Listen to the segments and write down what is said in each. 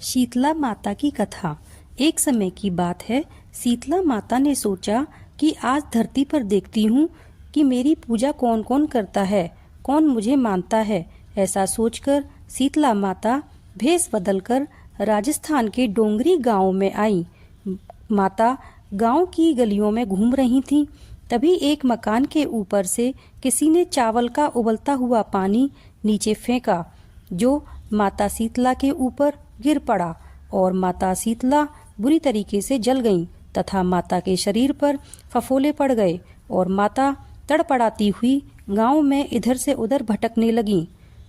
शीतला माता की कथा। एक समय की बात है, शीतला माता ने सोचा कि आज धरती पर देखती हूँ कि मेरी पूजा कौन कौन करता है, कौन मुझे मानता है। ऐसा सोचकर शीतला माता भेष बदलकर राजस्थान के डोंगरी गांव में आई। माता गांव की गलियों में घूम रही थीं। तभी एक मकान के ऊपर से किसी ने चावल का उबलता हुआ पानी नीचे फेंका, जो माता शीतला के ऊपर गिर पड़ा और माता शीतला बुरी तरीके से जल गईं तथा माता के शरीर पर फफोले पड़ गए और माता तड़पड़ाती हुई गांव में इधर से उधर भटकने लगीं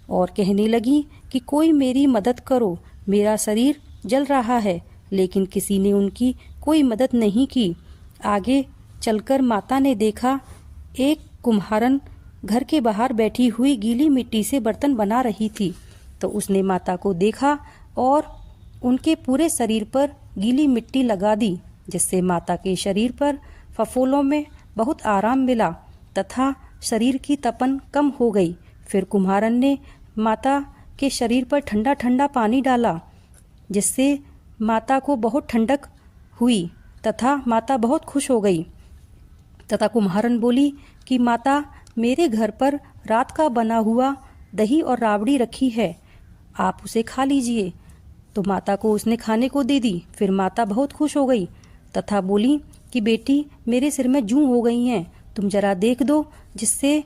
और कहने लगी कि कोई मेरी मदद करो, मेरा शरीर जल रहा है। लेकिन किसी ने उनकी कोई मदद नहीं की। आगे चलकर माता ने देखा एक कुम्हारन घर के बाहर बैठी हुई गीली मिट्टी से बर्तन बना रही थी। तो उसने माता को देखा और उनके पूरे शरीर पर गीली मिट्टी लगा दी, जिससे माता के शरीर पर फफोलों में बहुत आराम मिला तथा शरीर की तपन कम हो गई। फिर कुम्हारन ने माता के शरीर पर ठंडा ठंडा पानी डाला, जिससे माता को बहुत ठंडक हुई तथा माता बहुत खुश हो गई। तथा कुम्हारन बोली कि माता, मेरे घर पर रात का बना हुआ दही और राबड़ी रखी है, आप उसे खा लीजिए। तो माता को उसने खाने को दे दी। फिर माता बहुत खुश हो गई तथा बोली कि बेटी, मेरे सिर में जूं हो गई हैं, तुम जरा देख दो। जिससे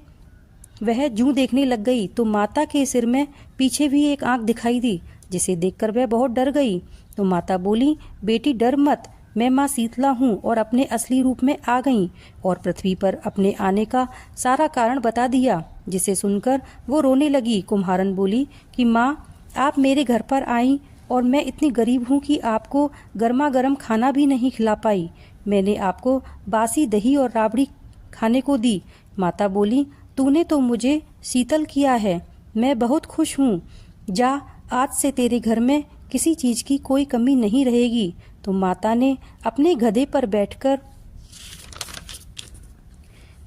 वह जूं देखने लग गई तो माता के सिर में पीछे भी एक आंख दिखाई दी, जिसे देखकर वह बहुत डर गई। तो माता बोली, बेटी डर मत, मैं माँ शीतला हूँ और अपने असली रूप में आ गई और पृथ्वी पर अपने आने का सारा कारण बता दिया। जिसे सुनकर वो रोने लगी। कुम्हारन बोली कि माँ, आप मेरे घर पर आई और मैं इतनी गरीब हूँ कि आपको गर्मा गर्म खाना भी नहीं खिला पाई। मैंने आपको बासी दही और राबड़ी खाने को दी। माता बोली, तूने तो मुझे शीतल किया है, मैं बहुत खुश हूँ। जा, आज से तेरे घर में किसी चीज की कोई कमी नहीं रहेगी। तो माता ने अपने गधे पर बैठकर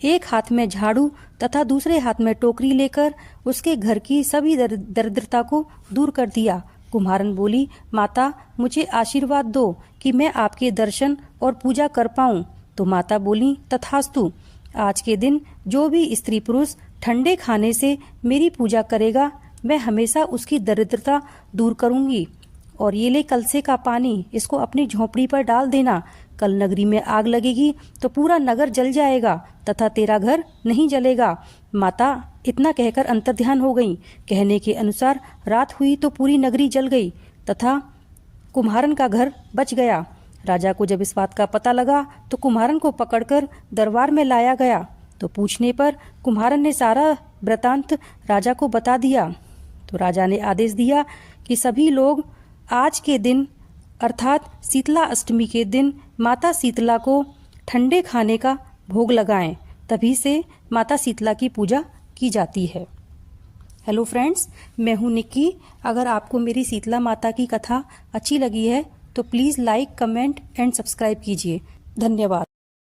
एक हाथ में झाड़ू तथा दूसरे हाथ में टोकरी लेकर उसके घर की सभी दरिद्रता को दूर कर दिया। कुम्हारन बोली, माता, मुझे आशीर्वाद दो कि मैं आपके दर्शन और पूजा कर पाऊं। तो माता बोली, तथास्तु। आज के दिन जो भी स्त्री पुरुष ठंडे खाने से मेरी पूजा करेगा, मैं हमेशा उसकी दरिद्रता दूर करूंगी। और ये ले कलसे का पानी, इसको अपनी झोंपड़ी पर डाल देना। कल नगरी में आग लगेगी तो पूरा नगर जल जाएगा तथा तेरा घर नहीं जलेगा। माता इतना कहकर अंतर्ध्यान हो गई। कहने के अनुसार रात हुई तो पूरी नगरी जल गई तथा कुम्हारन का घर बच गया। राजा को जब इस बात का पता लगा तो कुम्हारन को पकड़कर दरबार में लाया गया। तो पूछने पर कुम्हारन ने सारा वृतांत राजा को बता दिया। तो राजा ने आदेश दिया कि सभी लोग आज के दिन अर्थात शीतला अष्टमी के दिन माता शीतला को ठंडे खाने का भोग लगाएं। तभी से माता शीतला की पूजा की जाती है। हेलो फ्रेंड्स, मैं हूं निक्की। अगर आपको मेरी शीतला माता की कथा अच्छी लगी है तो please like, comment and subscribe कीजिए। धन्यवाद।